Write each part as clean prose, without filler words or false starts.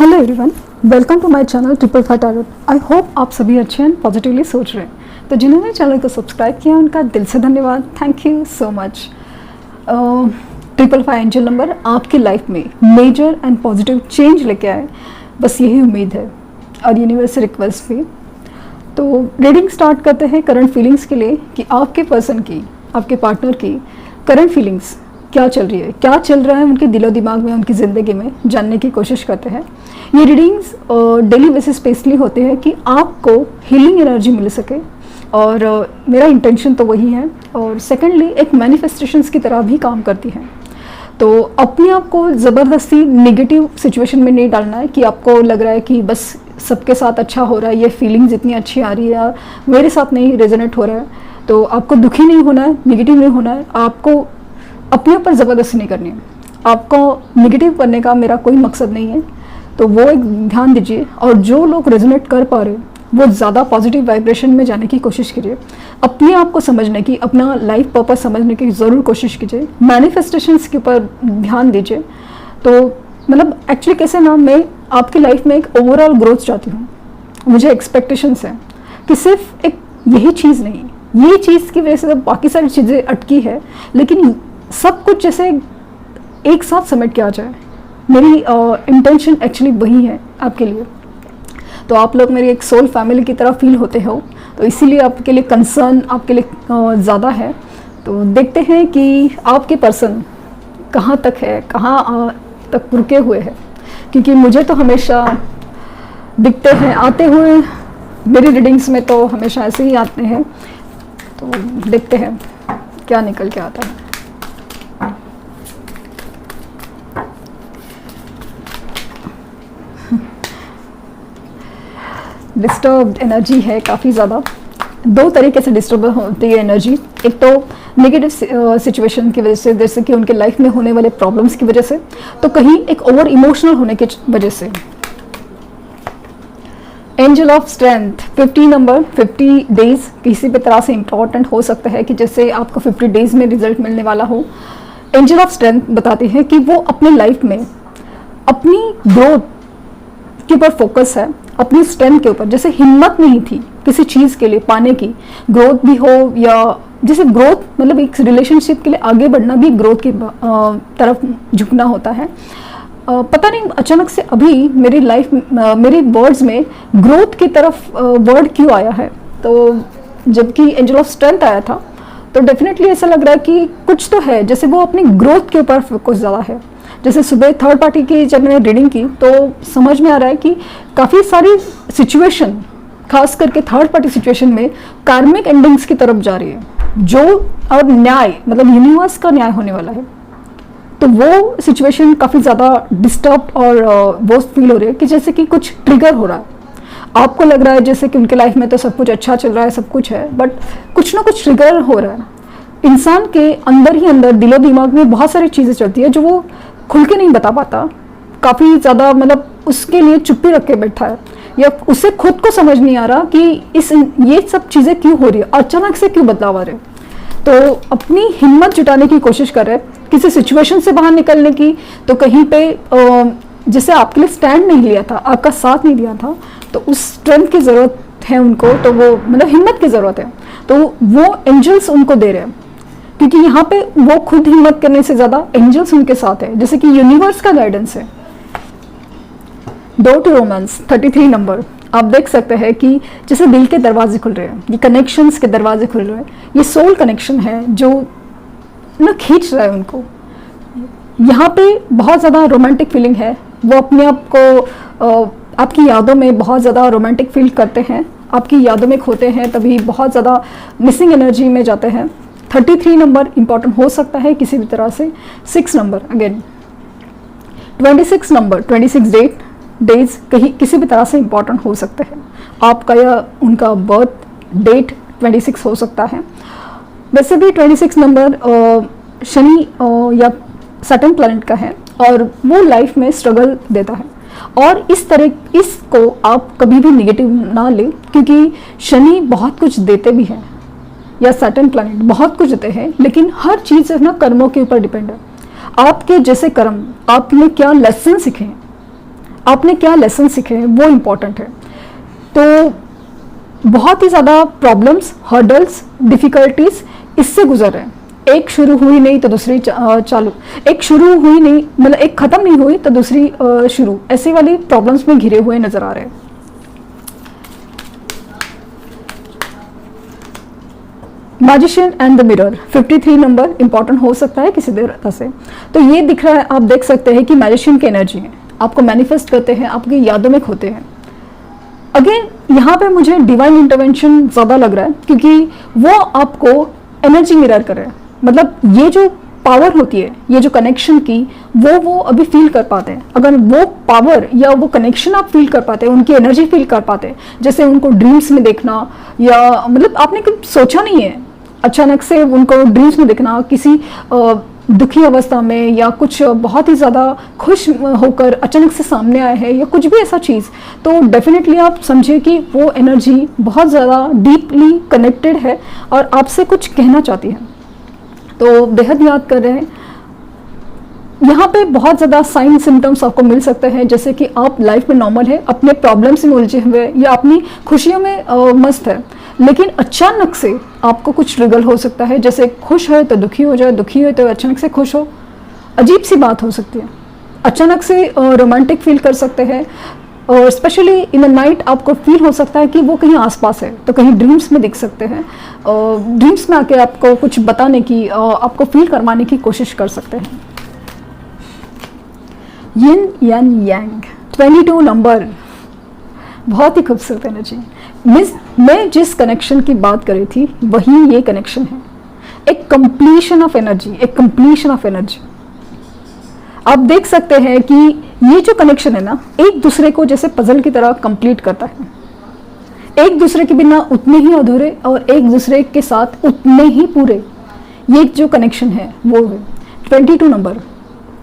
Hello everyone, welcome to my channel triple five tarot. I hope आप सभी अच्छे हैं, पॉजिटिवली सोच रहे हैं। तो जिन्होंने चैनल को सब्सक्राइब किया उनका दिल से धन्यवाद, thank you so much. Triple five angel number आपकी लाइफ में मेजर एंड पॉजिटिव चेंज लेके आए, बस यही उम्मीद है और यूनिवर्स से रिक्वेस्ट भी। तो रीडिंग स्टार्ट करते हैं करंट फीलिंग्स के लिए कि आपके पर्सन की, आपके पार्टनर की करंट फीलिंग्स क्या चल रही है, क्या चल रहा है उनके दिलो दिमाग में, उनकी ज़िंदगी में, जानने की कोशिश करते हैं। ये रीडिंग्स डेली बेसिस पे इसलिए होते हैं कि आपको हीलिंग एनर्जी मिल सके और मेरा इंटेंशन तो वही है। और सेकेंडली एक मैनिफेस्टेशंस की तरह भी काम करती है। तो अपने आप को ज़बरदस्ती नेगेटिव सिचुएशन में नहीं डालना है कि आपको लग रहा है कि बस सबके साथ अच्छा हो रहा है, ये फीलिंग्स इतनी अच्छी आ रही है और मेरे साथ नहीं रेजोनेट हो रहा है। तो आपको दुखी नहीं होना है, नेगेटिव नहीं होना है, आपको अपने ऊपर ज़बरदस्ती नहीं करनी है। आपको नेगेटिव करने का मेरा कोई मकसद नहीं है, तो वो एक ध्यान दीजिए। और जो लोग रेजोनेट कर पा रहे हैं वो ज़्यादा पॉजिटिव वाइब्रेशन में जाने की कोशिश कीजिए। अपने आप को समझने की, अपना लाइफ पर्पस समझने की ज़रूर कोशिश कीजिए। मैनिफेस्टेशंस के ऊपर ध्यान दीजिए। तो मतलब एक्चुअली कैसे ना, मैं आपकी लाइफ में एक ओवरऑल ग्रोथ चाहती हूँ। मुझे एक्सपेक्टेशंस हैं कि सिर्फ एक यही चीज़ नहीं, ये चीज़ की वजह से बाकी सारी चीज़ें अटकी है, लेकिन सब कुछ जैसे एक साथ समेट के आ जाए। मेरी इंटेंशन एक्चुअली वही है आपके लिए। तो आप लोग मेरी एक सोल फैमिली की तरह फील होते हो, तो इसीलिए आपके लिए कंसर्न आपके लिए ज़्यादा है। तो देखते हैं कि आपके पर्सन कहाँ तक है, कहाँ तक रुके हुए हैं, क्योंकि मुझे तो हमेशा दिखते हैं आते हुए। मेरी रीडिंग्स में तो हमेशा ऐसे ही आते हैं। तो देखते हैं क्या निकल के आता है। डिस्टर्ब्ड एनर्जी है काफ़ी ज़्यादा। दो तरीके से डिस्टर्ब होती है एनर्जी। एक तो नेगेटिव सिचुएशन की वजह से, जैसे कि उनके लाइफ में होने वाले प्रॉब्लम्स की वजह से, तो कहीं एक ओवर इमोशनल होने की वजह से। Angel of strength 50 number, 50 days किसी भी तरह से इम्पॉर्टेंट हो सकता है कि जैसे आपको 50 डेज में रिजल्ट मिलने वाला हो। एंजल ऑफ स्ट्रेंथ बताते हैं कि वो अपने लाइफ में अपनी ग्रोथ के ऊपर फोकस है, अपनी स्ट्रेंथ के ऊपर। जैसे हिम्मत नहीं थी किसी चीज़ के लिए पाने की, ग्रोथ भी हो, या जैसे ग्रोथ मतलब एक रिलेशनशिप के लिए आगे बढ़ना भी ग्रोथ की तरफ झुकना होता है। पता नहीं अचानक से अभी मेरी लाइफ, मेरे वर्ड्स में ग्रोथ की तरफ वर्ड क्यों आया है। तो जबकि एंजल ऑफ स्ट्रेंथ आया था, तो डेफिनेटली ऐसा लग रहा है कि कुछ तो है, जैसे वो अपनी ग्रोथ के ऊपर फोकस ज़्यादा है। जैसे सुबह थर्ड पार्टी की जब मैंने रीडिंग की तो समझ में आ रहा है कि काफ़ी सारी सिचुएशन, खास करके थर्ड पार्टी सिचुएशन में कार्मिक एंडिंग्स की तरफ जा रही है, जो और न्याय मतलब यूनिवर्स का न्याय होने वाला है। तो वो सिचुएशन काफ़ी ज़्यादा डिस्टर्ब और वो फील हो रही है कि जैसे कि कुछ ट्रिगर हो रहा है। आपको लग रहा है जैसे कि उनके लाइफ में तो सब कुछ अच्छा चल रहा है, सब कुछ है, बट कुछ ना कुछ ट्रिगर हो रहा है। इंसान के अंदर ही अंदर दिलो दिमाग में बहुत सारी चीज़ें चलती है जो वो खुल के नहीं बता पाता। काफ़ी ज़्यादा मतलब उसके लिए चुप्पी रख के बैठा है, या उसे खुद को समझ नहीं आ रहा कि ये सब चीज़ें क्यों हो रही है, अचानक से क्यों बदलाव आ रहे हैं। तो अपनी हिम्मत जुटाने की कोशिश कर रहे हैं किसी सिचुएशन से बाहर निकलने की। तो कहीं पे जैसे आपके लिए स्टैंड नहीं लिया था, आपका साथ नहीं दिया था, तो उस स्ट्रेंथ की ज़रूरत है उनको। तो वो मतलब हिम्मत की ज़रूरत है, तो वो एंजल्स उनको दे रहे हैं, क्योंकि यहाँ पे वो खुद हिम्मत करने से ज़्यादा एंजल्स उनके साथ है, जैसे कि यूनिवर्स का गाइडेंस है। डोर टू रोमांस 33 नंबर, आप देख सकते हैं कि जैसे दिल के दरवाजे खुल रहे हैं, ये कनेक्शंस के दरवाजे खुल रहे हैं। ये सोल कनेक्शन है जो ना खींच रहा है उनको। यहाँ पे बहुत ज़्यादा रोमांटिक फीलिंग है। वो अपने आप को आपकी यादों में बहुत ज़्यादा रोमांटिक फील करते हैं, आपकी यादों में खोते हैं, तभी बहुत ज़्यादा मिसिंग एनर्जी में जाते हैं। 33 नंबर इंपॉर्टेंट हो सकता है किसी भी तरह से। 6 नंबर अगेन, 26 नंबर, 26 डेज कहीं किसी भी तरह से इंपॉर्टेंट हो सकते हैं। आपका या उनका बर्थ डेट 26 हो सकता है। वैसे भी 26 नंबर शनि या सैटर्न प्लैनेट का है और वो लाइफ में स्ट्रगल देता है। और इसको आप कभी भी नेगेटिव ना लें, क्योंकि शनि बहुत कुछ देते भी हैं, या सैटर्न प्लैनेट बहुत कुछ देते हैं, लेकिन हर चीज़ ना कर्मों के ऊपर डिपेंड है। आपके जैसे कर्म, आपने क्या लेसन सीखे हैं, आपने क्या लेसन सीखे हैं वो इम्पॉर्टेंट है। तो बहुत ही ज़्यादा प्रॉब्लम्स, हर्डल्स, डिफ़िकल्टीज इससे गुजर रहे हैं। एक शुरू हुई नहीं तो दूसरी चालू, एक शुरू हुई नहीं मतलब एक ख़त्म नहीं हुई तो दूसरी शुरू, ऐसी वाली प्रॉब्लम्स में घिरे हुए नज़र आ रहे हैं। Magician and the mirror 53 number important हो सकता है किसी तरह से। तो ये दिख रहा है, आप देख सकते हैं कि मैजिशियन की एनर्जी है, आपको मैनिफेस्ट करते हैं, आपकी यादों में खोते हैं। अगेन यहाँ पे मुझे डिवाइन इंटरवेंशन ज़्यादा लग रहा है क्योंकि वो आपको एनर्जी मिरर कर रहे हैं। मतलब ये जो पावर होती है, ये जो कनेक्शन की, वो अभी फील कर पाते हैं। अगर वो पावर या वो कनेक्शन आप फील कर पाते हैं, उनकी एनर्जी फील कर पाते हैं, जैसे उनको ड्रीम्स में देखना, या मतलब आपने कभी सोचा नहीं है, अचानक से उनको ड्रीम्स में देखना किसी दुखी अवस्था में, या कुछ बहुत ही ज़्यादा खुश होकर अचानक से सामने आए हैं, या कुछ भी ऐसा चीज़, तो डेफिनेटली आप समझे कि वो एनर्जी बहुत ज़्यादा डीपली कनेक्टेड है और आपसे कुछ कहना चाहती है। तो बेहद याद कर रहे हैं। यहाँ पे बहुत ज़्यादा साइन सिम्टम्स आपको मिल सकते हैं, जैसे कि आप लाइफ में नॉर्मल है, अपने प्रॉब्लम्स में उलझे हुए या अपनी खुशियों में मस्त है, लेकिन अचानक से आपको कुछ ट्रिगर हो सकता है, जैसे खुश है तो दुखी हो जाए, दुखी हो तो अचानक से खुश हो। अजीब सी बात हो सकती है, अचानक से रोमांटिक फील कर सकते हैं, और स्पेशली इन द नाइट आपको फील हो सकता है कि वो कहीं आसपास है, तो कहीं ड्रीम्स में दिख सकते हैं। ड्रीम्स में आके आपको कुछ बताने की, आपको फील करवाने की कोशिश कर सकते हैं। यिन यान यांग 22 नंबर, बहुत ही खूबसूरत एनर्जी। मैं जिस कनेक्शन की बात कर रही थी वही ये कनेक्शन है, एक कंप्लीशन ऑफ एनर्जी, एक कंप्लीशन ऑफ एनर्जी। आप देख सकते हैं कि ये जो कनेक्शन है ना, एक दूसरे को जैसे पजल की तरह कंप्लीट करता है, एक दूसरे के बिना उतने ही अधूरे और एक दूसरे के साथ उतने ही पूरे। ये जो कनेक्शन है वो है 22 नंबर।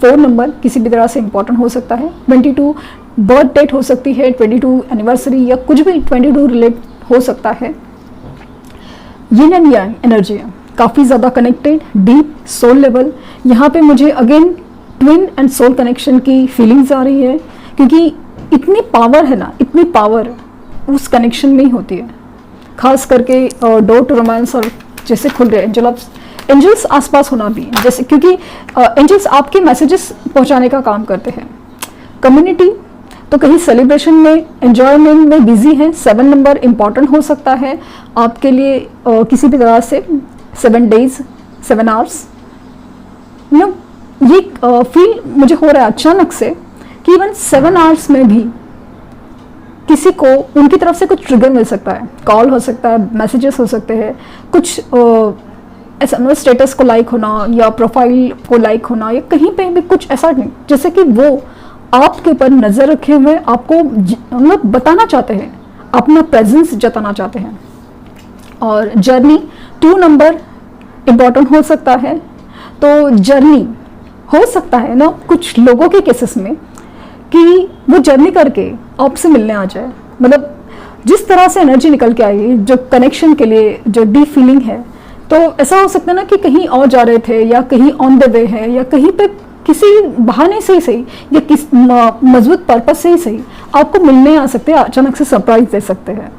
4 नंबर किसी भी तरह से इंपॉर्टेंट हो सकता है, 22 बर्थ डेट हो सकती है, 22 एनिवर्सरी या कुछ भी 22 रिलेट हो सकता है। यिन एंड यांग एनर्जी है, काफ़ी ज़्यादा कनेक्टेड, डीप सोल लेवल। यहाँ पे मुझे again twin and soul connection की फीलिंग्स आ रही है, क्योंकि इतनी पावर है ना, इतनी पावर उस कनेक्शन में ही होती है। खास करके डोर टू रोमांस और जैसे खुल रहे एंजल्स आसपास होना भी, जैसे क्योंकि एंजल्स आपके मैसेजेस पहुंचाने का काम करते हैं। कम्युनिटी तो कहीं सेलिब्रेशन में, एंजॉयमेंट में बिजी है। 7 नंबर इम्पॉर्टेंट हो सकता है आपके लिए किसी भी तरह से। 7 डेज 7 आवर्स, ये फील मुझे हो रहा है अचानक से कि इवन 7 आवर्स में भी किसी को उनकी तरफ से कुछ ट्रिगर मिल सकता है, कॉल हो सकता है, मैसेजेस हो सकते हैं, कुछ ऐसा मतलब स्टेटस को लाइक होना या प्रोफाइल को लाइक होना, या कहीं पे भी कुछ ऐसा नहीं, जैसे कि वो आपके ऊपर नज़र रखे हुए आपको मतलब बताना चाहते हैं, अपना प्रेजेंस जताना चाहते हैं। और जर्नी 2 नंबर इम्पॉर्टेंट हो सकता है। तो जर्नी हो सकता है ना कुछ लोगों के केसेस में कि वो जर्नी करके आपसे मिलने आ जाए, मतलब जिस तरह से एनर्जी निकल के आई, जो कनेक्शन के लिए जो डीप फीलिंग है, तो ऐसा हो सकता है ना कि कहीं और जा रहे थे, या कहीं ऑन द वे है, या कहीं पे किसी बहाने से ही सही, या किस मजबूत पर्पज से ही सही आपको मिलने आ सकते हैं, अचानक से सरप्राइज दे सकते हैं।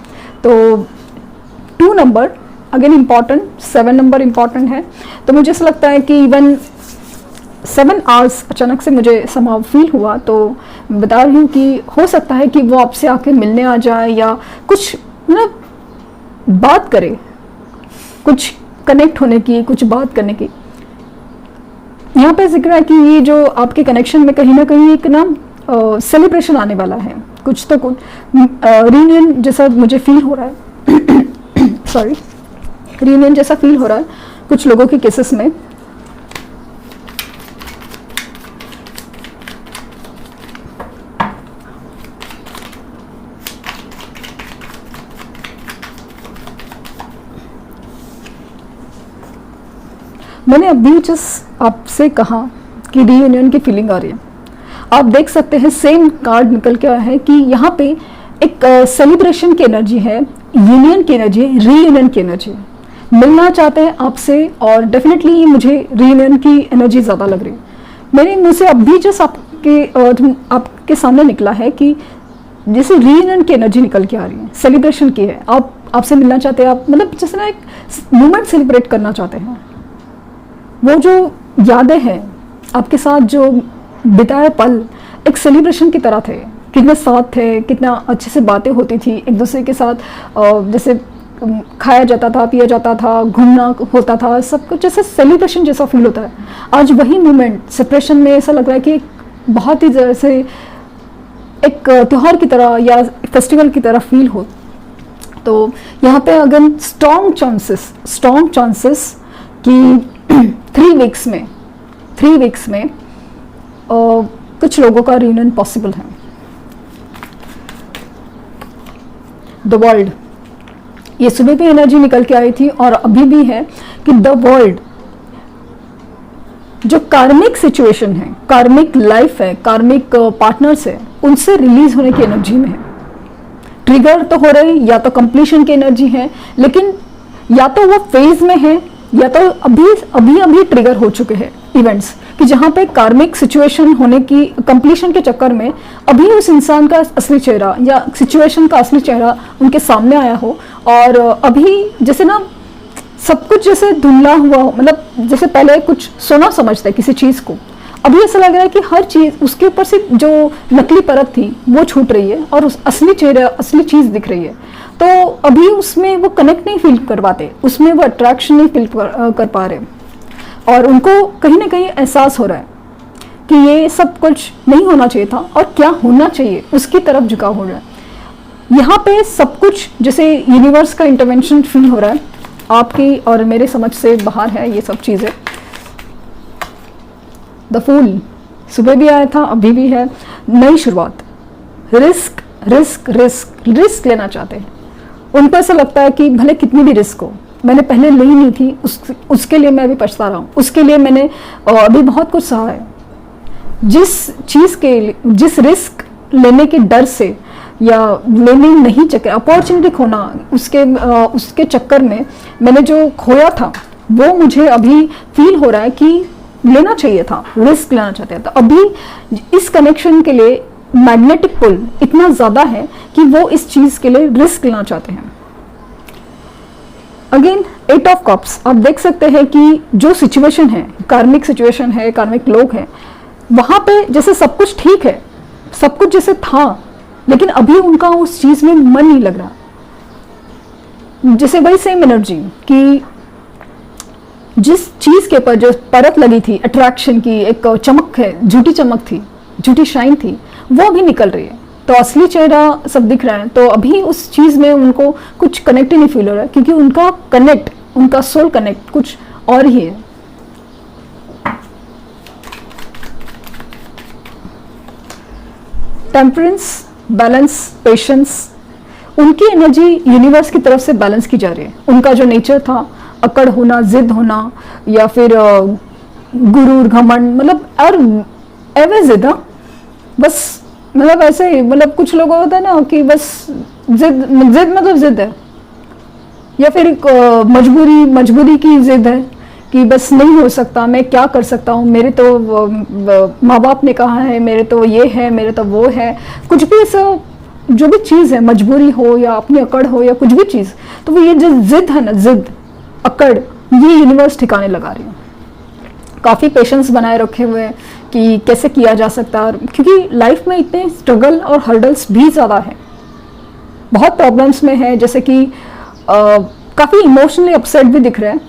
तो 2 number again important, 7 number important है। तो मुझे ऐसा लगता है कि इवन 7 आवर्स अचानक से मुझे समाव फील हुआ, तो बता रही हूँ कि हो सकता है कि वो आपसे आके मिलने आ जाए, या कुछ मतलब बात करे, कुछ कनेक्ट होने की, कुछ बात करने की। यहाँ पे जिक्र है कि ये जो आपके कनेक्शन में कहीं ना कहीं एक ना सेलिब्रेशन आने वाला है, कुछ तो कुछ रियूनियन जैसा मुझे फील हो रहा है सॉरी, रियूनियन जैसा फील हो रहा है कुछ लोगों के केसेस में। मैंने अभी जस्ट आपसे कहा कि रीयूनियन की फीलिंग आ रही है। आप देख सकते हैं सेम कार्ड निकल के आया है कि यहाँ पे एक सेलिब्रेशन की एनर्जी है, यूनियन की एनर्जी है, रीयूनियन की एनर्जी है। मिलना चाहते हैं आपसे, और डेफिनेटली मुझे रीयूनियन की एनर्जी ज़्यादा लग रही है। मेरे मुँह से अभी जस्ट आपके सामने निकला है कि जैसे रीयूनियन की एनर्जी निकल के आ रही है, सेलिब्रेशन की है, आपसे मिलना चाहते हैं, आप मतलब जैसे ना एक मोमेंट सेलिब्रेट करना चाहते हैं। वो जो यादें हैं आपके साथ जो बिताए पल एक सेलिब्रेशन की तरह थे, कितने साथ थे, कितना अच्छे से बातें होती थी एक दूसरे के साथ, जैसे खाया जाता था, पिया जाता था, घूमना होता था, सब कुछ जैसे सेलिब्रेशन जैसा फील होता है। आज वही मोमेंट सेपरेशन में ऐसा लग रहा है कि बहुत ही जैसे एक त्यौहार की तरह या फेस्टिवल की तरह फील हो। तो यहाँ पे अगेन स्ट्रॉन्ग चांसेस कि 3 वीक्स में कुछ लोगों का रियूनियन पॉसिबल है। द वर्ल्ड, ये सुबह भी एनर्जी निकल के आई थी और अभी भी है कि द वर्ल्ड जो कार्मिक सिचुएशन है, कार्मिक लाइफ है, कार्मिक पार्टनर्स है, उनसे रिलीज होने की एनर्जी में है। ट्रिगर तो हो रही, या तो कंप्लीशन की एनर्जी है, लेकिन या तो वो फेज में है या तो अभी ट्रिगर हो चुके हैं इवेंट्स, कि जहाँ पे कार्मिक सिचुएशन होने की कंप्लीशन के चक्कर में अभी उस इंसान का असली चेहरा या सिचुएशन का असली चेहरा उनके सामने आया हो, और अभी जैसे ना सब कुछ जैसे धुंधला हुआ हो, मतलब जैसे पहले कुछ सोना समझते किसी चीज़ को, अभी ऐसा लग रहा है कि हर चीज़ उसके ऊपर से जो नकली परत थी वो छूट रही है और उस असली चेहरा, असली चीज़ दिख रही है। तो अभी उसमें वो कनेक्ट नहीं फील कर पाते, उसमें वो अट्रैक्शन नहीं फील कर पा रहे, और उनको कहीं ना कहीं एहसास हो रहा है कि ये सब कुछ नहीं होना चाहिए था और क्या होना चाहिए उसकी तरफ झुकाव हो रहा है। यहाँ पे सब कुछ जैसे यूनिवर्स का इंटरवेंशन फील हो रहा है, आपकी और मेरे समझ से बाहर है ये सब चीज़ें। द फूल सुबह भी आया था, अभी भी है। नई शुरुआत, रिस्क लेना चाहते हैं। उनको ऐसा लगता है कि भले कितनी भी रिस्क हो, मैंने पहले ली नहीं थी, उसके लिए मैं अभी पछता रहा हूँ, उसके लिए मैंने अभी बहुत कुछ सहा है। जिस रिस्क लेने के डर से या लेने नहीं चक्कर, अपॉर्चुनिटी खोना, उसके चक्कर में मैंने जो खोया था वो मुझे अभी फील हो रहा है कि लेना चाहिए था, रिस्क लेना चाहते थे। तो अभी इस कनेक्शन के लिए मैग्नेटिक पुल इतना ज़्यादा है कि वो इस चीज़ के लिए रिस्क लेना चाहते हैं। अगेन 8 ऑफ कप्स, आप देख सकते हैं कि जो सिचुएशन है, कार्मिक सिचुएशन है, कार्मिक लोग हैं, वहाँ पे जैसे सब कुछ ठीक है, सब कुछ जैसे था, लेकिन अभी उनका उस चीज़ में मन नहीं लग रहा। जैसे वही सेम एनर्जी कि जिस चीज़ के ऊपर जो परत लगी थी, अट्रैक्शन की एक चमक है, झूठी चमक थी, झूठी शाइन थी, वो अभी निकल रही है, तो असली चेहरा सब दिख रहा है। तो अभी उस चीज़ में उनको कुछ कनेक्ट ही नहीं फील हो रहा है, क्योंकि उनका सोल कनेक्ट कुछ और ही है। टेम्परेंस, बैलेंस, पेशेंस, उनकी एनर्जी यूनिवर्स की तरफ से बैलेंस की जा रही है। उनका जो नेचर था, अकड़ होना, जिद होना, या फिर गुरूर, घमंड, मतलब और एवं जिद, बस मतलब ऐसे ही, मतलब कुछ लोग होता है ना कि बस जिद मतलब जिद है, या फिर मजबूरी की जिद है कि बस नहीं हो सकता, मैं क्या कर सकता हूँ, मेरे तो माँ बाप ने कहा है, मेरे तो ये है, मेरे तो वो है, कुछ भी ऐसा जो भी चीज़ है, मजबूरी हो या अपनी अकड़ हो या कुछ भी चीज़, तो वो ये जो जिद है ना, जिद, अकड़, ये यूनिवर्स ठिकाने लगा रही है। काफ़ी पेशेंस बनाए रखे हुए हैं कि कैसे किया जा सकता है, क्योंकि लाइफ में इतने स्ट्रगल और हर्डल्स भी ज़्यादा है, बहुत प्रॉब्लम्स में है, जैसे कि काफ़ी इमोशनली अपसेट भी दिख रहे हैं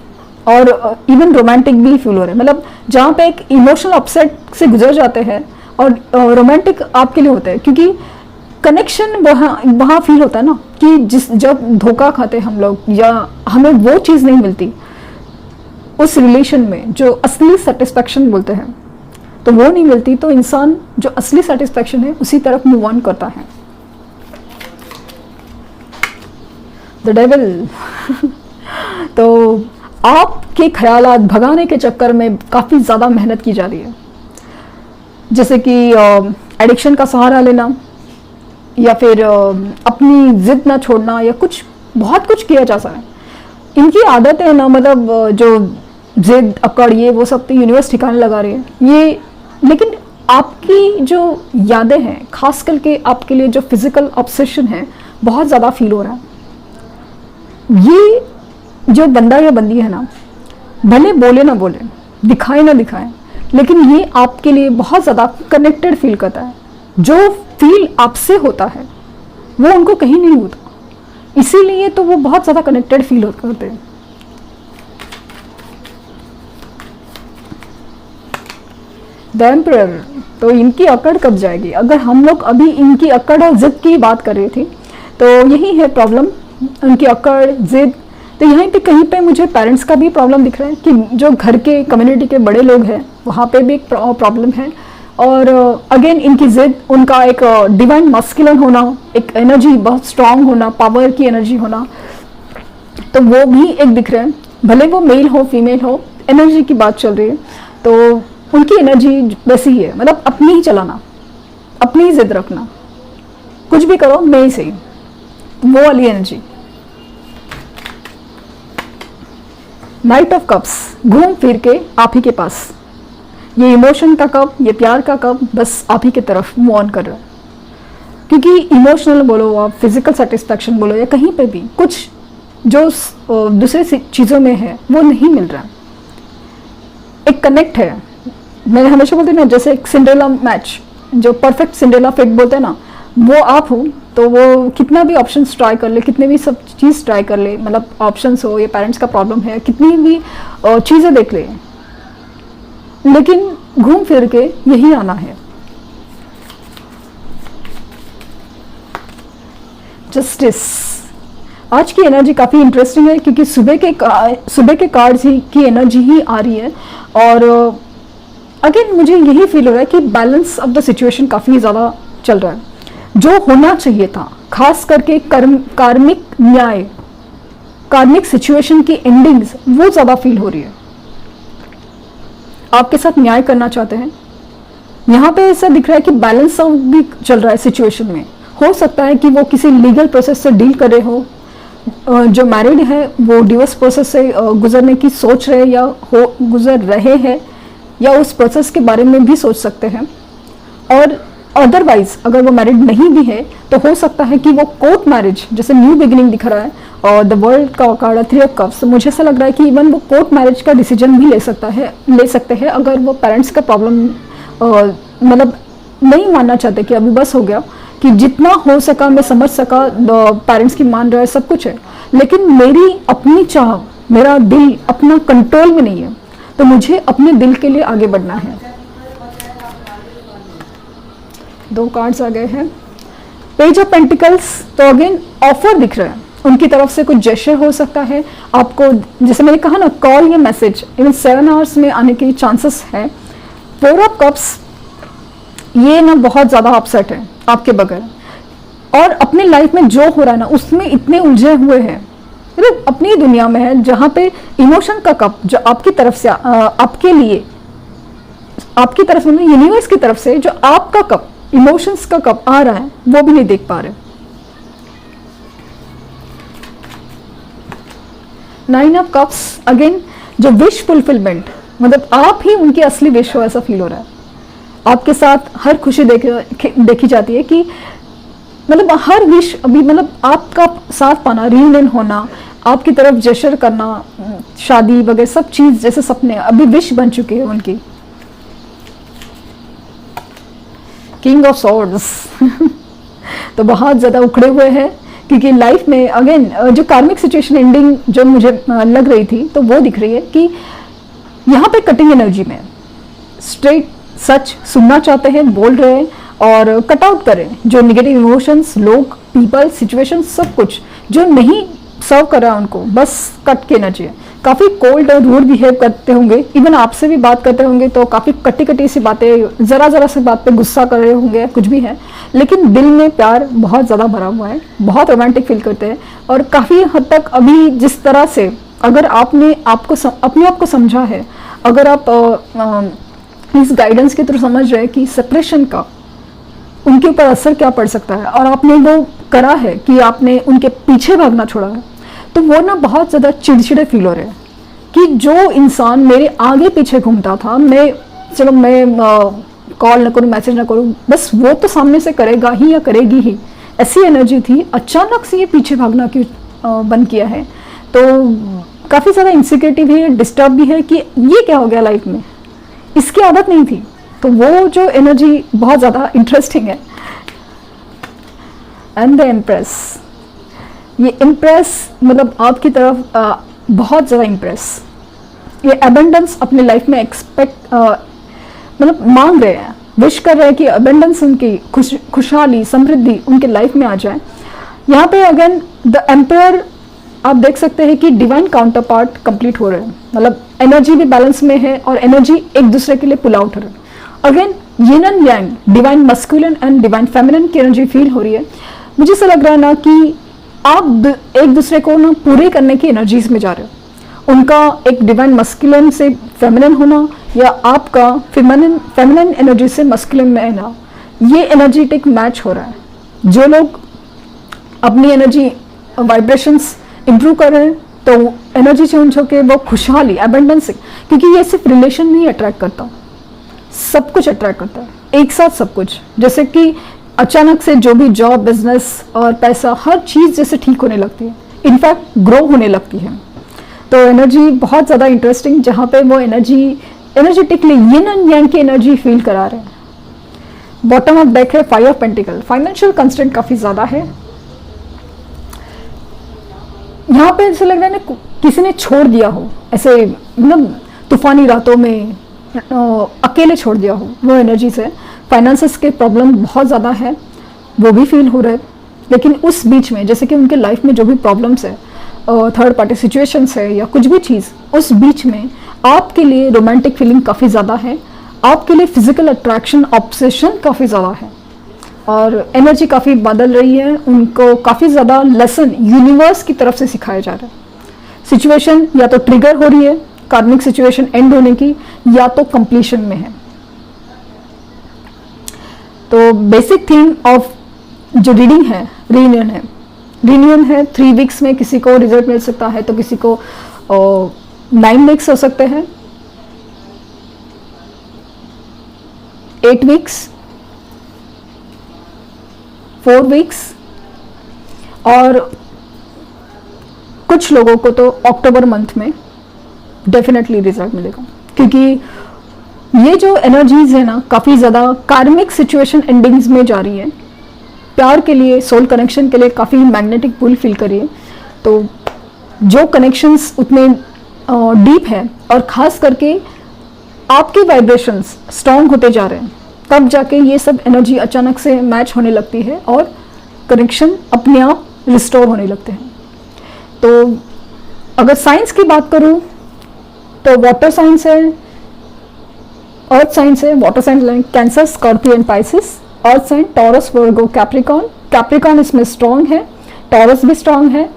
और इवन रोमांटिक भी फील हो रहे हैं। मतलब जहाँ पे एक इमोशनल अपसेट से गुजर जाते हैं और रोमांटिक आपके लिए होता है, क्योंकि कनेक्शन वहाँ फील होता है ना कि जब धोखा खाते हम लोग या हमें वो चीज़ नहीं मिलती उस रिलेशन में जो असली सेटिस्फैक्शन बोलते हैं, तो वो नहीं मिलती, तो इंसान जो असली सेटिस्फैक्शन है उसी तरफ मूव ऑन करता है। द डेविल तो आपके ख्यालात भगाने के चक्कर में काफ़ी ज़्यादा मेहनत की जा रही है, जैसे कि एडिक्शन का सहारा लेना, या फिर अपनी जिद ना छोड़ना, या बहुत कुछ किया जा सकता है। इनकी आदत है ना, मतलब जो जिद, अकड़, ये वो सब तो यूनिवर्स ठिकाने लगा रही है ये, लेकिन आपकी जो यादें हैं, खास करके आपके लिए जो फिजिकल ऑब्सेशन है, बहुत ज़्यादा फील हो रहा है। ये जो बंदा या बंदी है ना, भले बोले ना बोले, दिखाए ना दिखाए, लेकिन ये आपके लिए बहुत ज़्यादा कनेक्टेड फील करता है। जो फील आपसे होता है वो उनको कहीं नहीं होता, इसीलिए तो वो बहुत ज़्यादा कनेक्टेड फील करते हैं। द एम्परर, तो इनकी अकड़ कब जाएगी? अगर हम लोग अभी इनकी अकड़ और जिद की बात कर रहे थे, तो यही है प्रॉब्लम, उनकी अकड़, जिद। तो यहाँ पे कहीं पे मुझे पेरेंट्स का भी प्रॉब्लम दिख रहा है कि जो घर के कम्युनिटी के बड़े लोग हैं वहाँ पे भी एक प्रॉब्लम है। और अगेन इनकी जिद, उनका एक डिवाइन मस्कुलिन होना, एक एनर्जी बहुत स्ट्रांग होना, पावर की एनर्जी होना, तो वो भी एक दिख रहा है। भले वो मेल हो फीमेल हो, एनर्जी की बात चल रही है, तो उनकी एनर्जी वैसी ही है, मतलब अपनी ही चलाना, अपनी ही जिद रखना, कुछ भी करो मैं ही सही, वो वाली एनर्जी। नाइट ऑफ कप्स, घूम फिर के आप ही के पास, ये इमोशन का कप, ये प्यार का कप बस आप ही की तरफ मूव ऑन कर रहा है। क्योंकि इमोशनल बोलो आप, फिजिकल सेटिस्फैक्शन बोलो, या कहीं पे भी कुछ जो दूसरे चीज़ों में है वो नहीं मिल रहा। एक कनेक्ट है, मैं हमेशा बोलती हूँ ना, जैसे एक सिंड्रेला मैच, जो परफेक्ट सिंड्रेला फिट बोलते हैं ना, वो आप हो, तो वो कितना भी ऑप्शंस ट्राई कर ले, कितने भी सब चीज़ ट्राई कर ले, मतलब ऑप्शंस हो, ये पेरेंट्स का प्रॉब्लम है, कितनी भी चीज़ें देख ले, लेकिन घूम फिर के यही आना है। जस्टिस, आज की एनर्जी काफ़ी इंटरेस्टिंग है, क्योंकि सुबह के कार्ड्स ही की एनर्जी ही आ रही है। और अगेन मुझे यही फील हो रहा है कि बैलेंस ऑफ द सिचुएशन काफ़ी ज़्यादा चल रहा है। जो होना चाहिए था, खास करके कार्मिक न्याय, कार्मिक सिचुएशन की एंडिंग्स, वो ज़्यादा फील हो रही है। आपके साथ न्याय करना चाहते हैं। यहाँ पे ऐसा दिख रहा है कि बैलेंस आउट भी चल रहा है सिचुएशन में। हो सकता है कि वो किसी लीगल प्रोसेस से डील कर रहे हो, जो मैरिड है वो डिवोर्स प्रोसेस से गुजरने की सोच रहे या हो गुजर रहे हैं, या उस प्रोसेस के बारे में भी सोच सकते हैं। और अदरवाइज अगर वो मैरिड नहीं भी है तो हो सकता है कि वो कोर्ट मैरिज, जैसे न्यू बिगिनिंग दिख रहा है और द वर्ल्ड का कार्ड 3 ऑफ कप्स, मुझे ऐसा लग रहा है कि इवन वो कोर्ट मैरिज का डिसीजन भी ले सकते हैं अगर वो पेरेंट्स का प्रॉब्लम मतलब नहीं मानना चाहते कि अभी बस हो गया, कि जितना हो सका मैं समझ सका, पेरेंट्स की मान रहा है, सब कुछ है, लेकिन मेरी अपनी चाह, मेरा दिल अपना कंट्रोल में नहीं है, तो मुझे अपने दिल के लिए आगे बढ़ना है। 2 कार्ड्स आ गए हैं। पेज ऑफ पेंटिकल्स, तो अगेन ऑफर दिख रहा है, उनकी तरफ से कुछ जेस्चर हो सकता है आपको, जैसे मैंने कहा ना, कॉल या मैसेज इवन 7 आवर्स में आने के चांसेस है। 4 ऑफ कप्स, ये ना बहुत ज़्यादा अपसेट है आपके बगैर, और अपनी लाइफ में जो हो रहा है ना उसमें इतने उलझे हुए हैं, मतलब अपनी दुनिया में है, जहाँ पे इमोशन का कप जो आपकी तरफ से आपके लिए, आपकी तरफ से, यूनिवर्स की तरफ से जो आपका कप, इमोशंस का कप आ रहा है, वो भी नहीं देख पा रहे। 9 ऑफ कप्स, अगेन जो विश फुलफिलमेंट, मतलब आप ही उनकी असली विश हो, ऐसा फील हो रहा है। आपके साथ हर खुशी देखी जाती है, कि मतलब हर विश अभी, मतलब आपका साथ पाना, रियूनियन होना, आपकी तरफ जेस्चर करना, शादी वगैरह सब चीज़ जैसे सपने अभी विश बन चुके हैं उनकी। किंग ऑफ सॉर्ड्स तो बहुत ज़्यादा उखड़े हुए हैं, क्योंकि लाइफ में अगेन जो कार्मिक सिचुएशन एंडिंग जो मुझे लग रही थी, तो वो दिख रही है कि यहाँ पे कटिंग एनर्जी में स्ट्रेट सच सुनना चाहते हैं, बोल रहे हैं और कट आउट करें जो निगेटिव इमोशंस, लोग, पीपल, सिचुएशन, सब कुछ जो नहीं सर्व कर रहा है उनको, बस कट के एनर्जी है। काफ़ी कोल्ड और रूड बिहेव करते होंगे, इवन आपसे भी बात करते होंगे तो काफ़ी कटी कटी सी बातें, ज़रा सी बात पे गुस्सा कर रहे होंगे, कुछ भी है, लेकिन दिल में प्यार बहुत ज़्यादा भरा हुआ है, बहुत रोमांटिक फील करते हैं। और काफ़ी हद तक अभी जिस तरह से अगर आपने अपने आप को समझा है, अगर आप इस गाइडेंस के थ्रू समझ रहे हैं कि सेपरेशन का उनके ऊपर असर क्या पड़ सकता है, और आपने वो करा है कि आपने उनके पीछे भागना छोड़ा है, तो वो ना बहुत ज़्यादा चिड़चिड़े फील हो रहे हैं कि जो इंसान मेरे आगे पीछे घूमता था, मैं कॉल ना करूँ, मैसेज ना करूँ, बस वो तो सामने से करेगा ही या करेगी ही, ऐसी एनर्जी थी। अचानक से ये पीछे भागना क्यों बंद किया है, तो काफ़ी ज़्यादा इनसिक्योरिटी भी है, डिस्टर्ब भी है कि ये क्या हो गया लाइफ में, इसकी आदत नहीं थी। तो वो जो एनर्जी बहुत ज़्यादा इंटरेस्टिंग है। एंड द इम्प्रेस, ये इम्प्रेस मतलब आपकी तरफ बहुत ज़्यादा इम्प्रेस, ये एबंडेंस अपने लाइफ में एक्सपेक्ट मतलब मांग रहे हैं, विश कर रहे हैं कि एबंडेंस उनकी खुशहाली समृद्धि उनके लाइफ में आ जाए। यहाँ पे अगेन द एम्पायर आप देख सकते हैं कि डिवाइन काउंटर पार्ट कंप्लीट हो रहे हैं, मतलब एनर्जी भी बैलेंस में है और एनर्जी एक दूसरे के लिए पुल आउट हो रही है। Again yin and yang, divine masculine and divine feminine की एनर्जी फील हो रही है। मुझे ऐसा लग रहा है ना कि आप एक दूसरे को ना पूरे करने की एनर्जीज में जा रहे हो। उनका एक डिवाइन मस्कुलिन से फेमिनिन होना या आपका फेमिनिन एनर्जी से मस्कुलिन में आना, ये एनर्जेटिक मैच हो रहा है। जो लोग अपनी एनर्जी वाइब्रेशंस इंप्रूव कर रहे हैं तो एनर्जी चेंज होकर वो खुशहाली एबंडेंस, क्योंकि ये सिर्फ रिलेशन नहीं अट्रैक्ट करता, सब कुछ अट्रैक्ट करता है एक साथ सब कुछ। जैसे कि अचानक से जो भी जॉब, बिजनेस और पैसा, हर चीज़ जैसे ठीक होने लगती है, इनफैक्ट ग्रो होने लगती है। तो एनर्जी बहुत ज़्यादा इंटरेस्टिंग, जहाँ पे वो एनर्जेटिकली यिन एंड यांग की एनर्जी फील करा रहे हैं। बॉटम ऑफ डेक है 5 ऑफ पेंटिकल, फाइनेंशियल कंस्ट्रेंट काफ़ी ज़्यादा है। यहाँ पे ऐसा लग रहा है ना किसी ने छोड़ दिया हो, ऐसे मतलब तूफानी रातों में अकेले छोड़ दिया हो, वो एनर्जी से। फाइनेंसेस के प्रॉब्लम बहुत ज़्यादा है, वो भी फील हो रहे हैं। लेकिन उस बीच में जैसे कि उनके लाइफ में जो भी प्रॉब्लम्स है, थर्ड पार्टी सिचुएशंस है या कुछ भी चीज़, उस बीच में आपके लिए रोमांटिक फीलिंग काफ़ी ज़्यादा है, आपके लिए फिजिकल अट्रैक्शन, ऑब्सेशन काफ़ी ज़्यादा है और एनर्जी काफ़ी बदल रही है। उनको काफ़ी ज़्यादा लेसन यूनिवर्स की तरफ से सिखाया जा रहा है। सिचुएशन या तो ट्रिगर हो रही है कार्मिक सिचुएशन एंड होने की, या तो कंप्लीशन में है। तो बेसिक थीम ऑफ जो रीडिंग है रीयूनियन है। रीयूनियन है 3 वीक्स में किसी को रिजल्ट मिल सकता है, तो किसी को 9 वीक्स हो सकते हैं, 8 वीक्स, 4 वीक्स, और कुछ लोगों को तो अक्टूबर मंथ में डेफिनेटली रिजल्ट मिलेगा। क्योंकि ये जो एनर्जीज है ना काफ़ी ज़्यादा कार्मिक सिचुएशन एंडिंग्स में जा रही है। प्यार के लिए, सोल कनेक्शन के लिए काफ़ी मैग्नेटिक पुल फील करिए। तो जो कनेक्शंस उतने डीप है और ख़ास करके आपके वाइब्रेशंस स्ट्रॉन्ग होते जा रहे हैं, तब जाके ये सब एनर्जी अचानक से मैच होने लगती है और कनेक्शन अपने आप रिस्टोर होने लगते हैं। तो अगर साइंस की बात करूँ तो वाटर साइंस है, अर्थ साइंस है, water science cancer, Scorpio and Pisces. Earth sign Taurus, Virgo, Capricorn. Capricorn इसमें स्ट्रॉन्ग है, टॉरस भी स्ट्रॉन्ग है।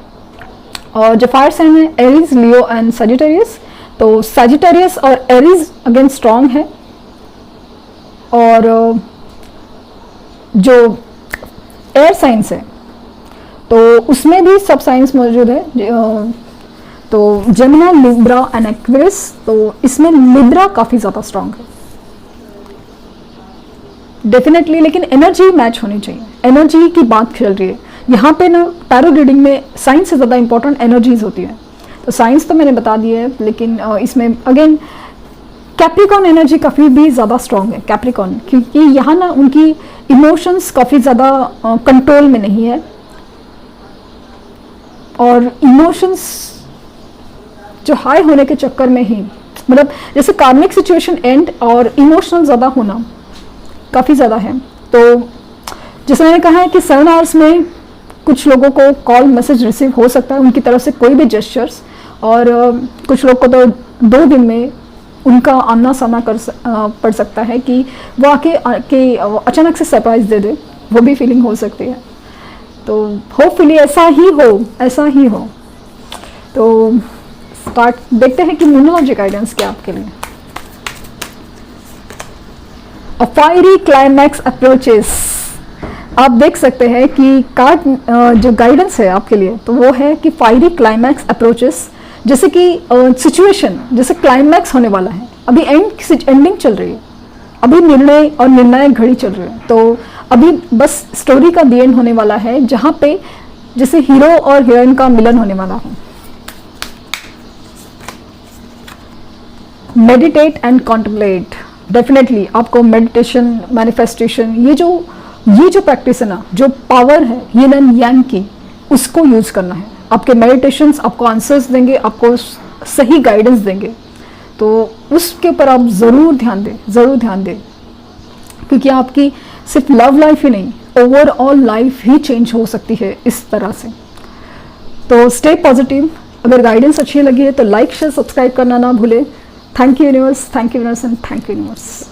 और जो फायर साइन है एरीज, लियो एंड सजिटेरियस। तो सजिटेरियस और एरीज अगेन स्ट्रॉन्ग है। और जो एयर साइंस है तो उसमें भी सब साइंस मौजूद है। तो जेमिना, लिब्रा एंड एक्वेरियस। तो इसमें लिब्रा काफ़ी ज़्यादा स्ट्रॉन्ग है डेफिनेटली, लेकिन एनर्जी मैच होनी चाहिए। एनर्जी की बात चल रही है यहाँ पे ना। टैरो रीडिंग में साइंस से ज़्यादा इंपॉर्टेंट एनर्जीज होती है। तो साइंस तो मैंने बता दी है, लेकिन इसमें अगेन कैप्रिकॉन एनर्जी काफ़ी भी ज़्यादा स्ट्रॉन्ग है। कैप्रिकॉन क्योंकि यहाँ ना उनकी इमोशंस काफ़ी ज़्यादा कंट्रोल में नहीं है, और इमोशंस जो हाई होने के चक्कर में ही, मतलब जैसे कार्मिक सिचुएशन एंड और इमोशनल ज़्यादा होना काफ़ी ज़्यादा है। तो जैसे मैंने कहा है कि 7 आवर्स में कुछ लोगों को कॉल मैसेज रिसीव हो सकता है उनकी तरफ से, कोई भी जेस्चर्स, और कुछ लोग को तो 2 दिन में उनका आमना सामना पड़ सकता है कि वो आके अचानक से सरप्राइज दे दे, वो भी फीलिंग हो सकती है। तो होपफुली ऐसा ही हो। तो स्टार्ट देखते हैं कि न्यूमरोलॉजी गाइडेंस क्या आपके लिए। अ फायरी क्लाइमैक्स अप्रोचेस, आप देख सकते हैं कि कार्ड जो गाइडेंस है आपके लिए तो वो है कि फायरी क्लाइमैक्स अप्रोचेस, जैसे कि सिचुएशन जैसे क्लाइमैक्स होने वाला है, अभी एंडिंग चल रही है, अभी निर्णय और निर्णायक घड़ी चल रही है। तो अभी बस स्टोरी का दी एंड होने वाला है, जहाँ पे जैसे हीरो और हीरोइन का मिलन होने वाला है। मेडिटेट एंड कॉन्टम्पलेट, डेफिनेटली आपको मेडिटेशन, मैनिफेस्टेशन, ये जो प्रैक्टिस है ना, जो पावर है यिन एंड यांग की, उसको यूज करना है। आपके मेडिटेशंस आपको आंसर्स देंगे, आपको सही गाइडेंस देंगे, तो उसके ऊपर आप ज़रूर ध्यान दें, ज़रूर ध्यान दें, क्योंकि आपकी सिर्फ लव लाइफ ही नहीं, ओवरऑल लाइफ ही चेंज हो सकती है इस तरह से। तो स्टे पॉजिटिव। अगर गाइडेंस अच्छी लगी है तो लाइक शेयर सब्सक्राइब करना ना भूले। Thank you universe, thank you universe and thank you universe.